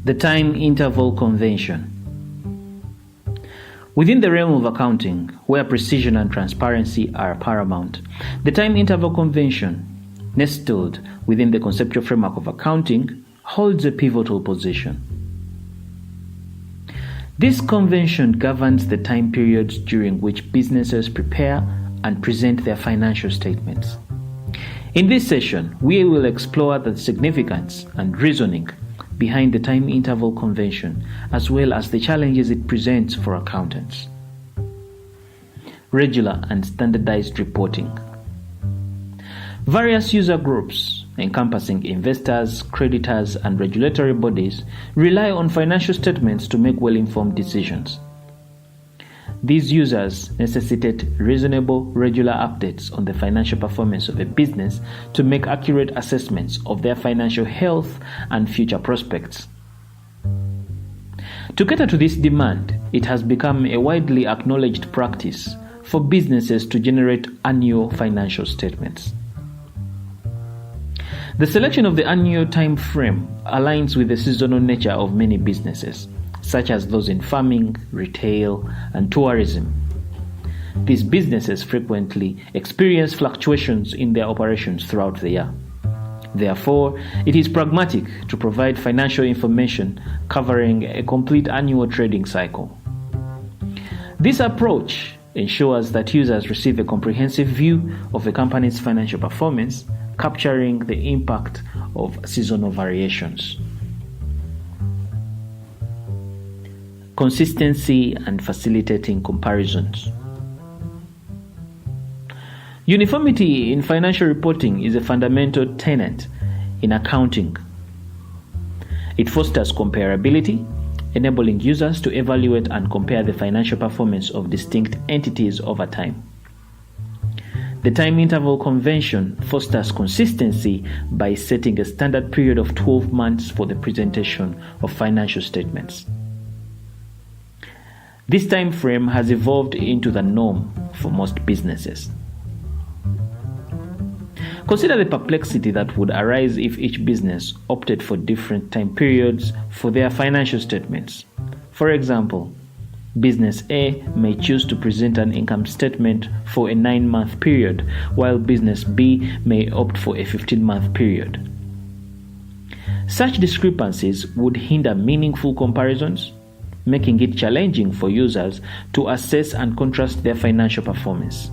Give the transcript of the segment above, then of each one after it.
The time interval convention. Within the realm of accounting, where precision and transparency are paramount, the time interval convention, nestled within the conceptual framework of accounting, holds a pivotal position. This convention governs the time periods during which businesses prepare and present their financial statements. In this session, we will explore the significance and reasoning behind the time interval convention, as well as the challenges it presents for accountants. Regular and standardized reporting. Various user groups, encompassing investors, creditors, and regulatory bodies, rely on financial statements to make well-informed decisions. These users necessitate reasonable, regular updates on the financial performance of a business to make accurate assessments of their financial health and future prospects. To cater to this demand, it has become a widely acknowledged practice for businesses to generate annual financial statements. The selection of the annual time frame aligns with the seasonal nature of many businesses, such as those in farming, retail, and tourism. These businesses frequently experience fluctuations in their operations throughout the year. Therefore, it is pragmatic to provide financial information covering a complete annual trading cycle. This approach ensures that users receive a comprehensive view of a company's financial performance, capturing the impact of seasonal variations. Consistency and facilitating comparisons. Uniformity in financial reporting is a fundamental tenet in accounting. It fosters comparability, enabling users to evaluate and compare the financial performance of distinct entities over time. The time interval convention fosters consistency by setting a standard period of 12 months for the presentation of financial statements. This time frame has evolved into the norm for most businesses. Consider the perplexity that would arise if each business opted for different time periods for their financial statements. For example, Business A may choose to present an income statement for a 9-month period, while Business B may opt for a 15-month period. Such discrepancies would hinder meaningful comparisons, making it challenging for users to assess and contrast their financial performance.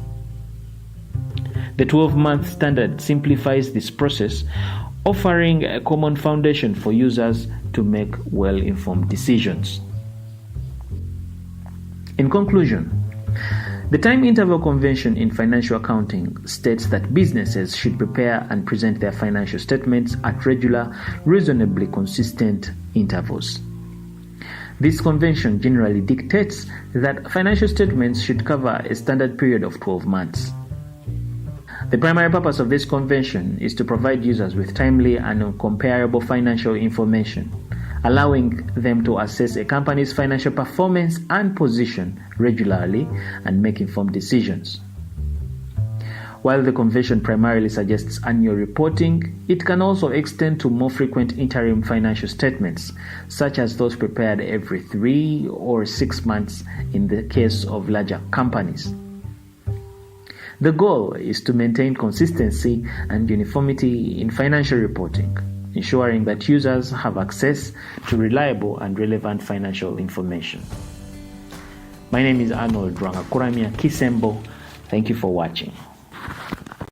The 12-month standard simplifies this process, offering a common foundation for users to make well-informed decisions. In conclusion, the time interval convention in financial accounting states that businesses should prepare and present their financial statements at regular, reasonably consistent intervals. This convention generally dictates that financial statements should cover a standard period of 12 months. The primary purpose of this convention is to provide users with timely and comparable financial information, allowing them to assess a company's financial performance and position regularly and make informed decisions. While the convention primarily suggests annual reporting, it can also extend to more frequent interim financial statements, such as those prepared every 3 or 6 months in the case of larger companies. The goal is to maintain consistency and uniformity in financial reporting, ensuring that users have access to reliable and relevant financial information. My name is Arnold Rwangakuramya Kisembo. Thank you for watching.